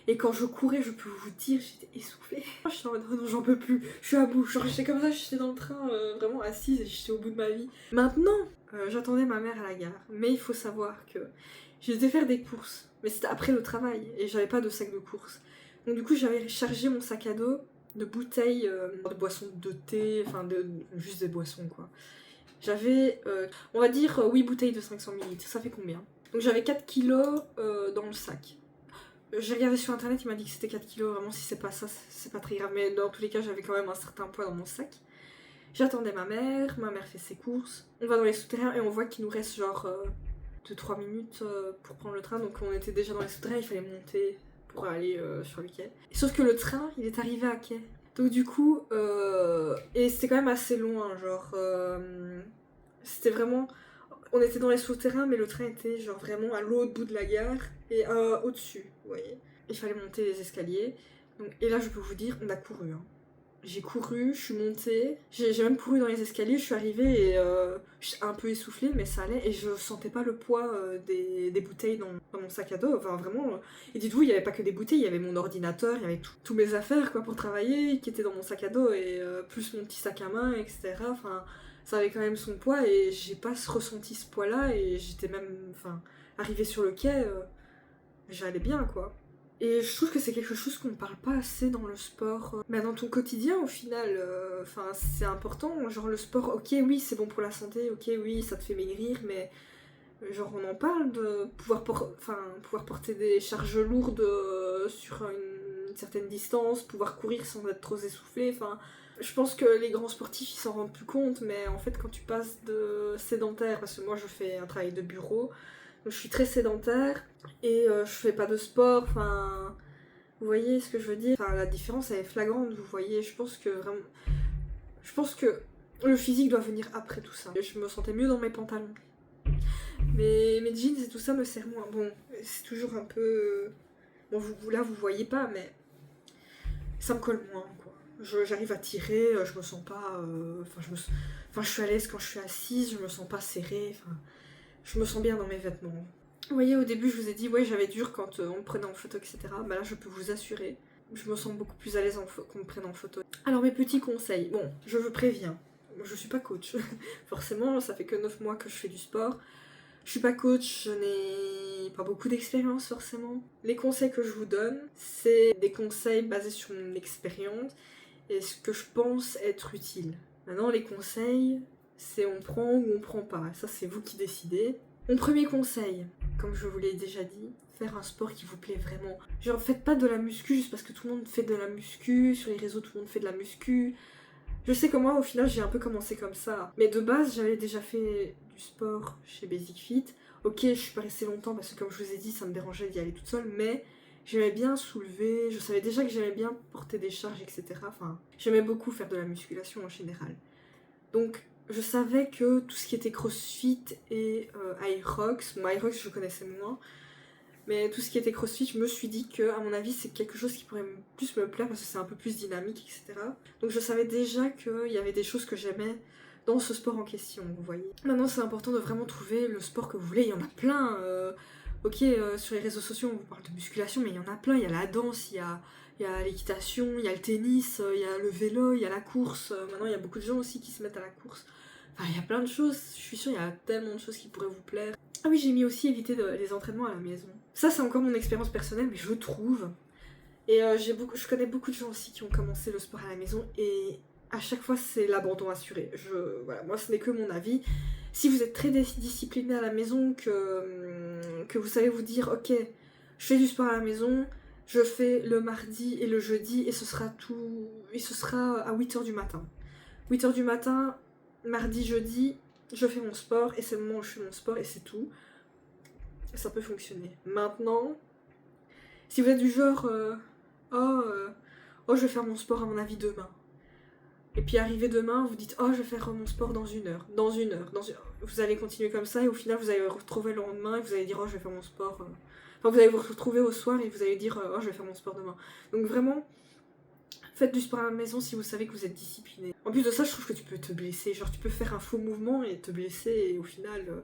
Et quand je courais, je peux vous dire, j'étais essoufflée. Je j'étais en mode oh non, j'en peux plus, je suis à bout. Genre j'étais comme ça, j'étais dans le train vraiment assise et j'étais au bout de ma vie. Maintenant, j'attendais ma mère à la gare, mais il faut savoir que j'étais faire des courses, mais c'était après le travail et j'avais pas de sac de courses. Donc du coup j'avais chargé mon sac à dos de bouteilles de boissons de thé, enfin juste des boissons quoi. J'avais, on va dire, 8 bouteilles de 500 ml, ça fait combien? Donc j'avais 4 kilos dans le sac. J'ai regardé sur internet, il m'a dit que c'était 4 kilos, vraiment si c'est pas ça, c'est pas très grave, mais dans tous les cas j'avais quand même un certain poids dans mon sac. J'attendais ma mère fait ses courses, on va dans les souterrains et on voit qu'il nous reste genre 2-3 minutes pour prendre le train, donc on était déjà dans les souterrains, il fallait monter pour aller sur le quai. Sauf que le train, il est arrivé à quai. Donc du coup, et c'était quand même assez loin, genre, c'était vraiment, on était dans les souterrains, mais le train était genre vraiment à l'autre bout de la gare et au-dessus, vous voyez. Il fallait monter les escaliers, donc, et là je peux vous dire, on a couru, hein. J'ai couru, je suis montée, j'ai même couru dans les escaliers, je suis arrivée et j'étais un peu essoufflée, mais ça allait, et je sentais pas le poids des bouteilles dans mon sac à dos, enfin vraiment. Et dites-vous, il y avait pas que des bouteilles, il y avait mon ordinateur, il y avait tous mes affaires quoi pour travailler qui étaient dans mon sac à dos, et plus mon petit sac à main, etc. Enfin, ça avait quand même son poids, et j'ai pas ressenti ce poids-là, et j'étais même, enfin, arrivée sur le quai, j'allais bien quoi. Et je trouve que c'est quelque chose qu'on ne parle pas assez dans le sport. Mais dans ton quotidien, au final, c'est important. Genre le sport, ok, oui, c'est bon pour la santé, ok, oui, ça te fait maigrir, mais genre on en parle de pouvoir porter des charges lourdes sur une certaine distance, pouvoir courir sans être trop essoufflé. Enfin, je pense que les grands sportifs, ils s'en rendent plus compte, mais en fait, quand tu passes de sédentaire, parce que moi je fais un travail de bureau, donc je suis très sédentaire et je fais pas de sport, enfin, vous voyez ce que je veux dire? Enfin, la différence elle est flagrante, vous voyez, je pense que le physique doit venir après tout ça. Je me sentais mieux dans mes pantalons. Mais mes jeans et tout ça me serrent moins. Bon, c'est toujours un peu... Bon, là vous voyez pas, mais ça me colle moins, quoi. J'arrive à tirer, je me sens pas... Enfin, je suis à l'aise quand je suis assise, je me sens pas serrée, enfin... Je me sens bien dans mes vêtements. Vous voyez, au début, je vous ai dit, ouais, j'avais dur quand on me prenait en photo, etc. Bah là, je peux vous assurer, je me sens beaucoup plus à l'aise qu'on me prenne en photo. Alors, mes petits conseils. Bon, je vous préviens, je suis pas coach. Forcément, ça fait que 9 mois que je fais du sport. Je suis pas coach, je n'ai pas beaucoup d'expérience, forcément. Les conseils que je vous donne, c'est des conseils basés sur mon expérience et ce que je pense être utile. Maintenant, les conseils... c'est on prend ou on prend pas, ça c'est vous qui décidez. Mon premier conseil, comme je vous l'ai déjà dit, faire un sport qui vous plaît vraiment. Genre faites pas de la muscu juste parce que tout le monde fait de la muscu, sur les réseaux tout le monde fait de la muscu. Je sais que moi au final j'ai un peu commencé comme ça, mais de base j'avais déjà fait du sport chez Basic Fit. Ok, je suis pas restée longtemps parce que comme je vous ai dit ça me dérangeait d'y aller toute seule, mais j'aimais bien soulever, je savais déjà que j'aimais bien porter des charges, etc. Enfin, j'aimais beaucoup faire de la musculation en général. Donc je savais que tout ce qui était crossfit et Aerox, bon Aerox je connaissais moins, mais tout ce qui était crossfit, je me suis dit que à mon avis c'est quelque chose qui pourrait plus me plaire parce que c'est un peu plus dynamique, etc. Donc je savais déjà qu'il y avait des choses que j'aimais dans ce sport en question, vous voyez. Maintenant c'est important de vraiment trouver le sport que vous voulez, il y en a plein. Sur les réseaux sociaux on vous parle de musculation, mais il y en a plein, il y a la danse, il y a l'équitation, il y a le tennis, il y a le vélo, il y a la course. Maintenant, il y a beaucoup de gens aussi qui se mettent à la course. Enfin, il y a plein de choses. Je suis sûre, il y a tellement de choses qui pourraient vous plaire. Ah oui, j'ai mis aussi éviter les entraînements à la maison. Ça, c'est encore mon expérience personnelle, mais je trouve. Et je connais beaucoup de gens aussi qui ont commencé le sport à la maison et à chaque fois, c'est l'abandon assuré. Voilà, moi, ce n'est que mon avis. Si vous êtes très discipliné à la maison, que vous savez vous dire, ok, je fais du sport à la maison, je fais le mardi et le jeudi et ce sera à 8h du matin. 8h du matin, mardi, jeudi, je fais mon sport et c'est le moment où je fais mon sport et c'est tout. Ça peut fonctionner. Maintenant, si vous êtes du genre, je vais faire mon sport à mon avis demain. Et puis arrivé demain, vous dites, oh je vais faire mon sport dans une heure. Vous allez continuer comme ça et au final vous allez vous retrouver le lendemain et vous allez dire, oh je vais faire mon sport. Enfin, vous allez vous retrouver au soir et vous allez dire oh je vais faire mon sport demain. Donc vraiment, faites du sport à la maison si vous savez que vous êtes discipliné. En plus de ça, je trouve que tu peux te blesser. Genre tu peux faire un faux mouvement et te blesser et au final...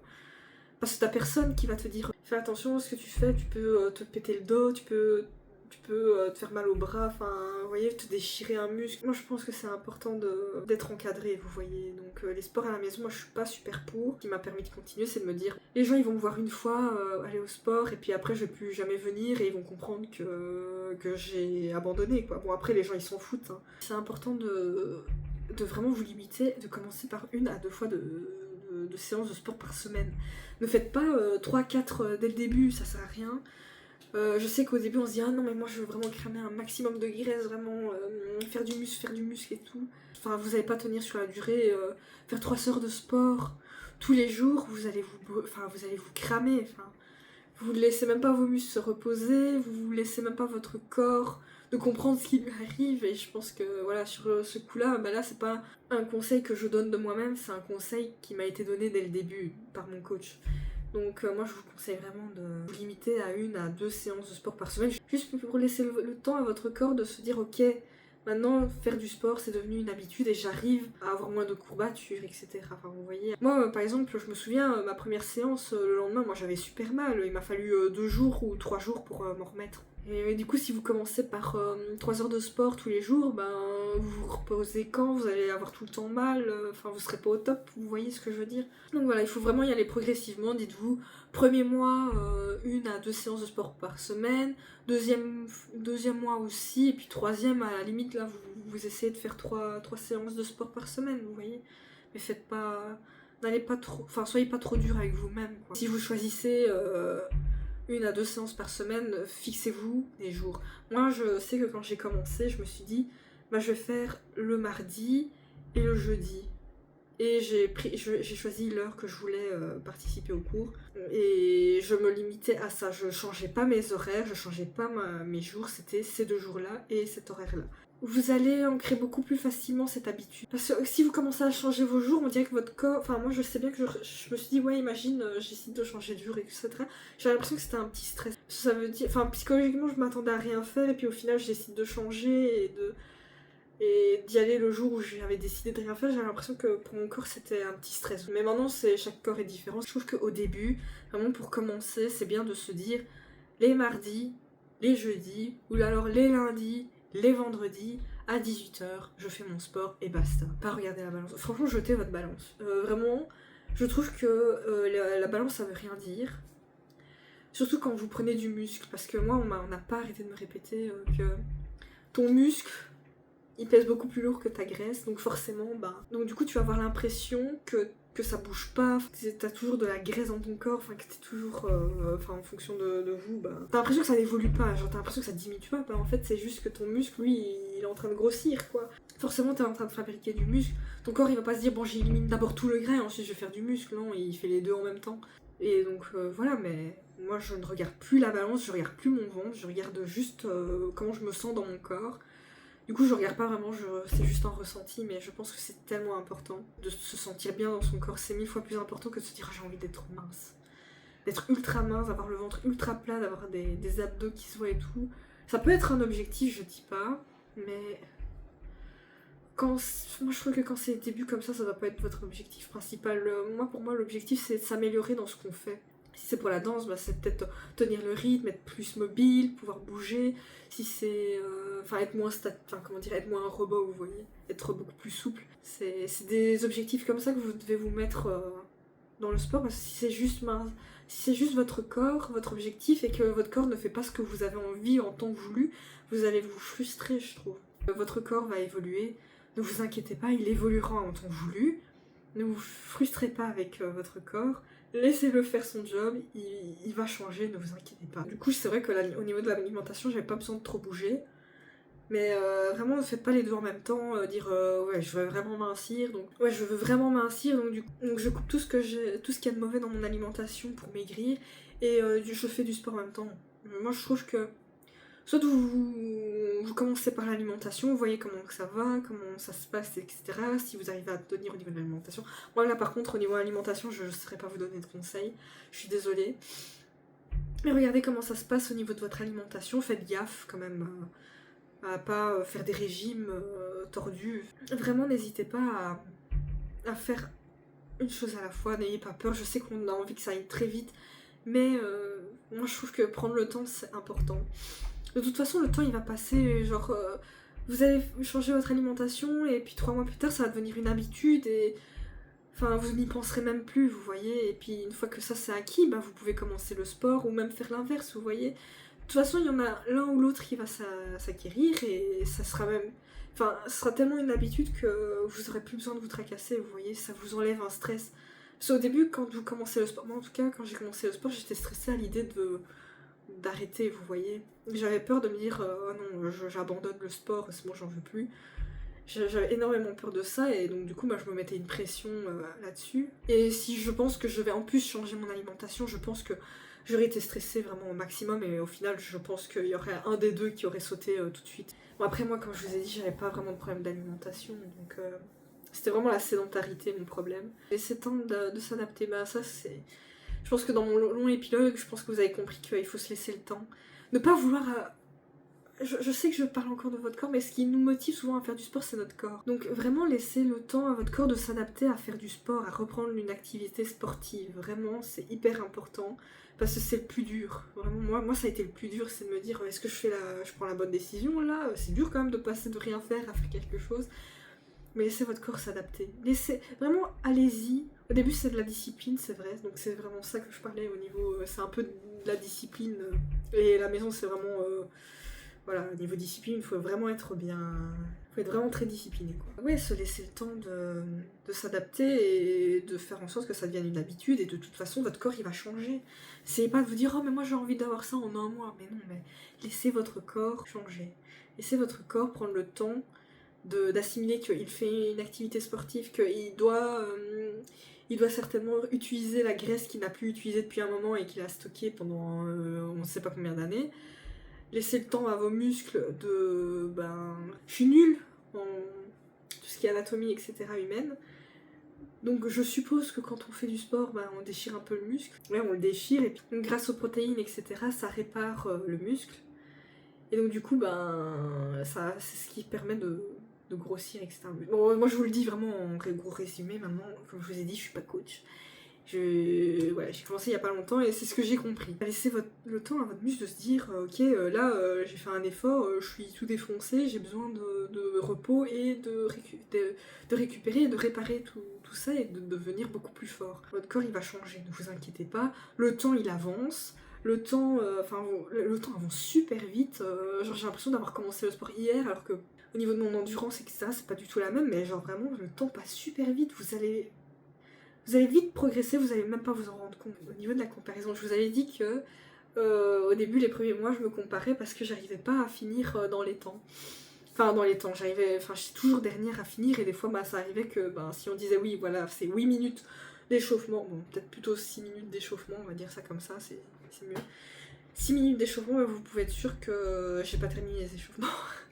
parce que t'as personne qui va te dire fais attention à ce que tu fais, tu peux te péter le dos, tu peux tu peux te faire mal au bras, enfin, vous voyez, te déchirer un muscle. Moi, je pense que c'est important d'être encadré, vous voyez. Donc, les sports à la maison, moi, je suis pas super pour. Ce qui m'a permis de continuer, c'est de me dire, les gens, ils vont me voir une fois aller au sport, et puis après, je vais plus jamais venir, et ils vont comprendre que j'ai abandonné, quoi. Bon, après, les gens, ils s'en foutent, hein. C'est important de vraiment vous limiter, de commencer par 1 à 2 fois de séances de sport par semaine. Ne faites pas 3-4 dès le début, ça sert à rien. Je sais qu'au début on se dit ah non mais moi je veux vraiment cramer un maximum de graisse, vraiment faire du muscle et tout. Enfin vous allez pas tenir sur la durée, faire 3 heures de sport tous les jours, vous allez vous cramer. Enfin, vous ne laissez même pas vos muscles se reposer, vous laissez même pas votre corps de comprendre ce qui lui arrive, et je pense que voilà, sur ce coup-là, bah là c'est pas un conseil que je donne de moi-même, c'est un conseil qui m'a été donné dès le début par mon coach. Donc moi je vous conseille vraiment de vous limiter à 1 à 2 séances de sport par semaine, juste pour laisser le temps à votre corps de se dire ok, maintenant faire du sport c'est devenu une habitude et j'arrive à avoir moins de courbatures, etc. Enfin vous voyez. Moi par exemple je me souviens ma première séance le lendemain, moi j'avais super mal, il m'a fallu 2 jours ou 3 jours pour m'en remettre. Et du coup, si vous commencez par 3 heures de sport tous les jours, ben vous vous reposez quand, vous allez avoir tout le temps mal, enfin vous serez pas au top, vous voyez ce que je veux dire. Donc voilà, il faut vraiment y aller progressivement, dites-vous, premier mois, 1 à 2 séances de sport par semaine, deuxième mois aussi, et puis troisième, à la limite, là, vous essayez de faire 3 séances de sport par semaine, vous voyez. Mais faites pas... N'allez pas trop... Enfin, soyez pas trop dur avec vous-même, quoi. Si vous choisissez... 1 à 2 séances par semaine, fixez-vous des jours. Moi, je sais que quand j'ai commencé, je me suis dit, bah, je vais faire le mardi et le jeudi. Et j'ai choisi l'heure que je voulais participer au cours. Et je me limitais à ça. Je changeais pas mes horaires, je changeais pas mes jours. C'était ces 2 jours-là et cet horaire-là. Vous allez ancrer beaucoup plus facilement cette habitude. Parce que si vous commencez à changer vos jours, on dirait que votre corps... Enfin, moi, je sais bien que je me suis dit, ouais, imagine, j'essaie de changer de jour, etc. J'avais l'impression que c'était un petit stress. Ça veut dire... Enfin, psychologiquement, je m'attendais à rien faire, et puis au final, je décide de changer et d'y aller le jour où j'avais décidé de rien faire. J'avais l'impression que pour mon corps, c'était un petit stress. Mais maintenant, chaque corps est différent. Je trouve qu'au début, vraiment pour commencer, c'est bien de se dire, les mardis, les jeudis, ou alors les lundis, les vendredis, à 18h, je fais mon sport et basta. Pas regarder la balance. Franchement, jetez votre balance. Vraiment, je trouve que la balance, ça veut rien dire. Surtout quand vous prenez du muscle. Parce que moi, on n'a pas arrêté de me répéter que ton muscle, il pèse beaucoup plus lourd que ta graisse. Donc forcément, bah... Donc du coup, tu vas avoir l'impression que ça bouge pas, t'as toujours de la graisse dans ton corps, enfin que t'es toujours, en fonction de vous, bah, t'as l'impression que ça n'évolue pas, genre t'as l'impression que ça diminue pas, bah en fait c'est juste que ton muscle, lui, il est en train de grossir, quoi. Forcément t'es en train de fabriquer du muscle, ton corps il va pas se dire bon j'élimine d'abord tout le gras et ensuite je vais faire du muscle, non, il fait les deux en même temps. Et donc voilà, mais moi je ne regarde plus la balance, je regarde plus mon ventre, je regarde juste comment je me sens dans mon corps. Du coup, je regarde pas vraiment, c'est juste un ressenti, mais je pense que c'est tellement important de se sentir bien dans son corps. C'est 1000 fois plus important que de se dire ah, j'ai envie d'être mince. D'être ultra mince, d'avoir le ventre ultra plat, d'avoir des abdos qui se voient et tout. Ça peut être un objectif, je dis pas, mais moi je trouve que quand c'est le début comme ça doit pas être votre objectif principal. Pour moi, l'objectif c'est de s'améliorer dans ce qu'on fait. Si c'est pour la danse, bah, c'est peut-être tenir le rythme, être plus mobile, pouvoir bouger. Si c'est être moins être moins un robot, vous voyez, être beaucoup plus souple. C'est des objectifs comme ça que vous devez vous mettre dans le sport, parce que si c'est juste votre corps, votre objectif, et que votre corps ne fait pas ce que vous avez envie en temps voulu, vous allez vous frustrer, je trouve. Votre corps va évoluer, ne vous inquiétez pas, il évoluera en temps voulu. Ne vous frustrez pas avec votre corps. Laissez-le faire son job, il va changer, ne vous inquiétez pas. Du coup, c'est vrai que au niveau de l'alimentation, j'avais pas besoin de trop bouger. Mais vraiment, ne faites pas les deux en même temps, ouais, je veux vraiment mincir, donc je coupe tout ce qu'il y a de mauvais dans mon alimentation pour maigrir, et je fais du sport en même temps. Moi, je trouve que soit vous commencez par l'alimentation, vous voyez comment ça va, comment ça se passe, etc. Si vous arrivez à tenir au niveau de l'alimentation. Moi là par contre au niveau de l'alimentation je ne saurais pas vous donner de conseils, je suis désolée. Mais regardez comment ça se passe au niveau de votre alimentation, faites gaffe quand même à pas faire des régimes tordus. Vraiment n'hésitez pas à faire une chose à la fois, n'ayez pas peur, je sais qu'on a envie que ça aille très vite, mais moi je trouve que prendre le temps c'est important. De toute façon, le temps il va passer, genre vous allez changer votre alimentation et puis 3 mois plus tard ça va devenir une habitude et enfin vous n'y penserez même plus, vous voyez. Et puis une fois que ça c'est acquis, bah, vous pouvez commencer le sport ou même faire l'inverse, vous voyez. De toute façon, il y en a l'un ou l'autre qui va s'acquérir et ça sera même... Enfin, ce sera tellement une habitude que vous aurez plus besoin de vous tracasser, vous voyez, ça vous enlève un stress. Parce qu'au début, quand vous commencez le sport, moi en tout cas, quand j'ai commencé le sport, j'étais stressée à l'idée d'arrêter, vous voyez. J'avais peur de me dire, oh non, j'abandonne le sport, c'est bon, j'en veux plus. J'avais énormément peur de ça et donc du coup, bah, je me mettais une pression là-dessus. Et si je pense que je vais en plus changer mon alimentation, je pense que j'aurais été stressée vraiment au maximum et au final, je pense qu'il y aurait un des deux qui aurait sauté tout de suite. Bon, après, moi, comme je vous ai dit, j'avais pas vraiment de problème d'alimentation, donc c'était vraiment la sédentarité mon problème. Laisser le temps de s'adapter, bah ça c'est... Je pense que dans mon long épilogue, je pense que vous avez compris qu'il faut se laisser le temps. Ne pas vouloir... Je sais que je parle encore de votre corps, mais ce qui nous motive souvent à faire du sport, c'est notre corps. Donc vraiment laisser le temps à votre corps de s'adapter à faire du sport, à reprendre une activité sportive. Vraiment, c'est hyper important. Parce que c'est le plus dur. Vraiment, moi ça a été le plus dur, c'est de me dire, est-ce que je prends la bonne décision là? C'est dur quand même de passer de rien faire à faire quelque chose. Mais laissez votre corps s'adapter. Laissez, vraiment, allez-y. Au début, c'est de la discipline, c'est vrai. Donc c'est vraiment ça que je parlais au niveau... c'est un peu de la discipline. Et la maison, c'est vraiment... voilà, au niveau discipline, il faut vraiment être bien... Il faut être vraiment très discipliné, quoi. Ouais, se laisser le temps de s'adapter et de faire en sorte que ça devienne une habitude. Et de toute façon, votre corps, il va changer. C'est pas de vous dire, oh, mais moi, j'ai envie d'avoir ça en un mois. Mais non, mais laissez votre corps changer. Laissez votre corps prendre le temps d'assimiler qu'il fait une activité sportive, il doit certainement utiliser la graisse qu'il n'a plus utilisée depuis un moment et qu'il a stockée pendant on ne sait pas combien d'années. Laissez le temps à vos muscles de... Ben, je suis nulle en tout ce qui est anatomie, etc. humaine. Donc je suppose que quand on fait du sport, ben, on déchire un peu le muscle. Ouais, on le déchire et puis donc, grâce aux protéines, etc., ça répare le muscle. Et donc du coup, ben, ça, c'est ce qui permet de grossir, etc. Bon, moi je vous le dis vraiment en gros résumé maintenant, comme je vous ai dit, je suis pas coach. Voilà, j'ai commencé il y a pas longtemps et c'est ce que j'ai compris. Laissez le temps à votre muscle de se dire, ok, là j'ai fait un effort, je suis tout défoncé, j'ai besoin de repos et de récupérer et de réparer tout ça et de devenir beaucoup plus fort. Votre corps il va changer, ne vous inquiétez pas, le temps il avance. Le temps, le temps avance super vite. Genre j'ai l'impression d'avoir commencé le sport hier, alors que au niveau de mon endurance, etc., c'est pas du tout la même. Mais genre vraiment, le temps passe super vite. Vous allez vite progresser. Vous allez même pas vous en rendre compte. Au niveau de la comparaison, je vous avais dit que au début, les premiers mois, je me comparais parce que j'arrivais pas à finir dans les temps. Enfin, dans les temps, j'étais toujours dernière à finir et des fois, bah, ça arrivait que, ben, si on disait oui, voilà, c'est 8 minutes d'échauffement, bon, peut-être plutôt 6 minutes d'échauffement, on va dire ça comme ça, c'est mieux. 6 minutes d'échauffement, vous pouvez être sûr que j'ai pas terminé les échauffements.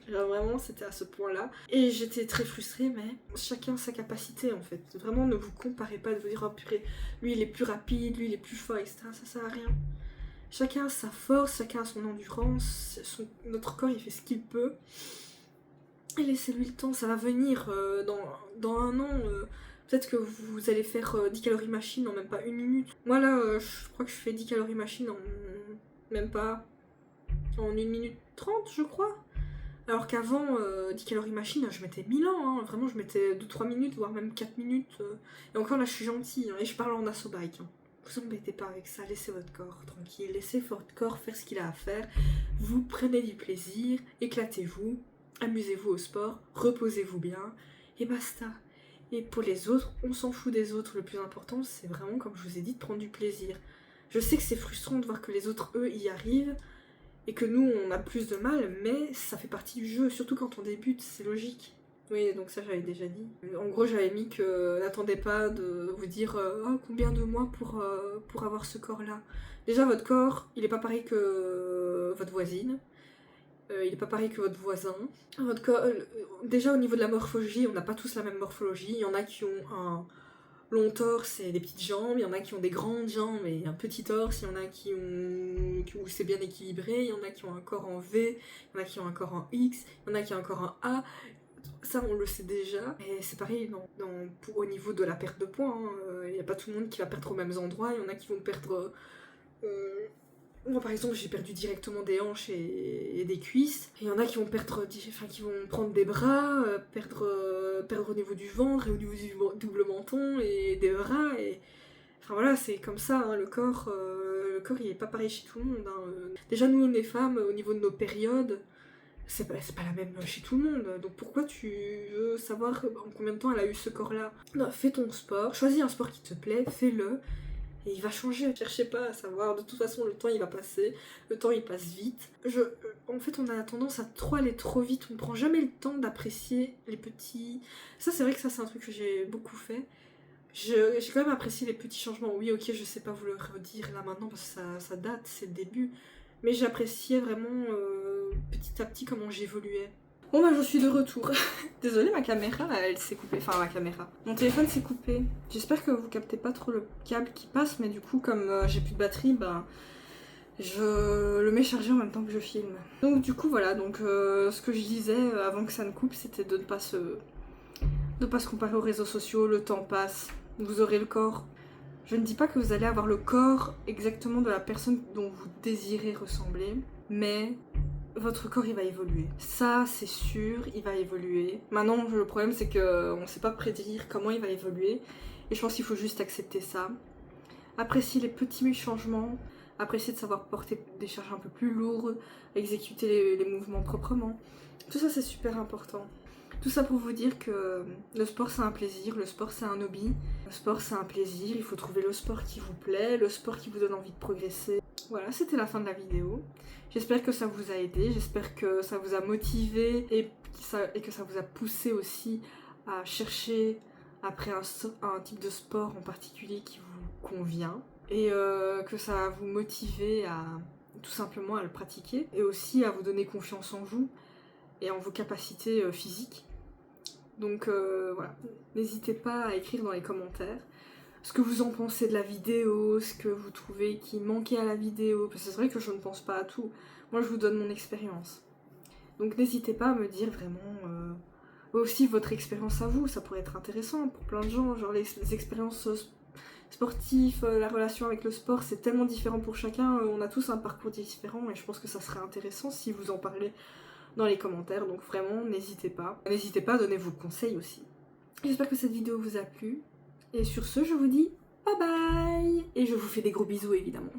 Genre vraiment, c'était à ce point-là. Et j'étais très frustrée, mais chacun sa capacité en fait. Vraiment, ne vous comparez pas de vous dire, oh purée, lui il est plus rapide, lui il est plus fort, etc. Ça sert à rien. Chacun a sa force, chacun a son endurance, notre corps il fait ce qu'il peut. Et laissez-lui le temps, ça va venir dans un an. Peut-être que vous allez faire 10 calories machine en même pas 1 minute. Moi là, je crois que je fais 10 calories machine en même pas en 1 minute 30, je crois. Alors qu'avant, 10 calories machine, je mettais 1000 ans. Hein. Vraiment, je mettais 2-3 minutes, voire même 4 minutes. Et encore là, je suis gentille. Hein, et je parle en asso bike. Hein. Vous embêtez pas avec ça, laissez votre corps tranquille. Laissez votre corps faire ce qu'il a à faire. Vous prenez du plaisir, éclatez-vous. Amusez-vous au sport, reposez-vous bien, et basta. Et pour les autres, on s'en fout des autres. Le plus important, c'est vraiment, comme je vous ai dit, de prendre du plaisir. Je sais que c'est frustrant de voir que les autres, eux, y arrivent, et que nous, on a plus de mal, mais ça fait partie du jeu, surtout quand on débute, c'est logique. Oui, donc ça, j'avais déjà dit. En gros, j'avais mis que n'attendez pas de vous dire oh, combien de mois pour avoir ce corps-là. Déjà, votre corps, il est pas pareil que votre voisine. Il n'est pas pareil que votre voisin. Votre corps, déjà au niveau de la morphologie, on n'a pas tous la même morphologie. Il y en a qui ont un long torse et des petites jambes, il y en a qui ont des grandes jambes et un petit torse, il y en a où c'est bien équilibré, il y en a qui ont un corps en V, il y en a qui ont un corps en X, il y en a qui ont un corps en A. Ça, on le sait déjà. Et c'est pareil au niveau de la perte de poids. Il n'y a pas tout le monde qui va perdre aux mêmes endroits. Il y en a qui vont perdre Moi par exemple j'ai perdu directement des hanches et des cuisses. Il y en a qui vont perdre, qui vont prendre des bras, perdre au niveau du ventre et au niveau du double menton et des bras et... Enfin voilà, c'est comme ça, hein, le corps il est pas pareil chez tout le monde. Hein. Déjà nous les femmes, au niveau de nos périodes, c'est pas la même chez tout le monde. Donc pourquoi tu veux savoir en combien de temps elle a eu ce corps-là? Non, fais ton sport, choisis un sport qui te plaît, fais-le. Et il va changer, cherchez pas à savoir, de toute façon le temps il va passer, le temps il passe vite. En fait on a tendance à trop aller trop vite, on prend jamais le temps d'apprécier les petits... Ça c'est vrai que ça c'est un truc que j'ai beaucoup fait. J'ai quand même apprécié les petits changements, oui ok je sais pas vous le redire là maintenant parce que ça date, c'est le début. Mais j'appréciais vraiment petit à petit comment j'évoluais. Bon bah je suis de retour. Désolée ma caméra elle s'est coupée, enfin ma caméra. Mon téléphone s'est coupé. J'espère que vous captez pas trop le câble qui passe mais du coup comme j'ai plus de batterie bah je le mets chargé en même temps que je filme. Donc du coup voilà, donc ce que je disais avant que ça ne coupe c'était de ne pas se comparer aux réseaux sociaux, le temps passe, vous aurez le corps. Je ne dis pas que vous allez avoir le corps exactement de la personne dont vous désirez ressembler, mais votre corps il va évoluer. Ça c'est sûr, il va évoluer. Maintenant le problème c'est qu'on ne sait pas prédire comment il va évoluer et je pense qu'il faut juste accepter ça. Apprécier les petits changements, apprécier de savoir porter des charges un peu plus lourdes, exécuter les mouvements proprement. Tout ça c'est super important. Tout ça pour vous dire que le sport c'est un plaisir, le sport c'est un hobby, le sport c'est un plaisir, il faut trouver le sport qui vous plaît, le sport qui vous donne envie de progresser. Voilà, c'était la fin de la vidéo. J'espère que ça vous a aidé, j'espère que ça vous a motivé et que ça vous a poussé aussi à chercher après un type de sport en particulier qui vous convient et que ça va vous motiver à tout simplement à le pratiquer et aussi à vous donner confiance en vous et en vos capacités physiques. Donc voilà, n'hésitez pas à écrire dans les commentaires ce que vous en pensez de la vidéo, ce que vous trouvez qui manquait à la vidéo, parce que c'est vrai que je ne pense pas à tout. Moi je vous donne mon expérience. Donc n'hésitez pas à me dire vraiment aussi votre expérience à vous, ça pourrait être intéressant pour plein de gens, genre les expériences sportives, la relation avec le sport, c'est tellement différent pour chacun, on a tous un parcours différent et je pense que ça serait intéressant si vous en parlez dans les commentaires, donc vraiment n'hésitez pas. N'hésitez pas à donner vos conseils aussi. J'espère que cette vidéo vous a plu. Et sur ce, je vous dis bye bye. Et je vous fais des gros bisous évidemment.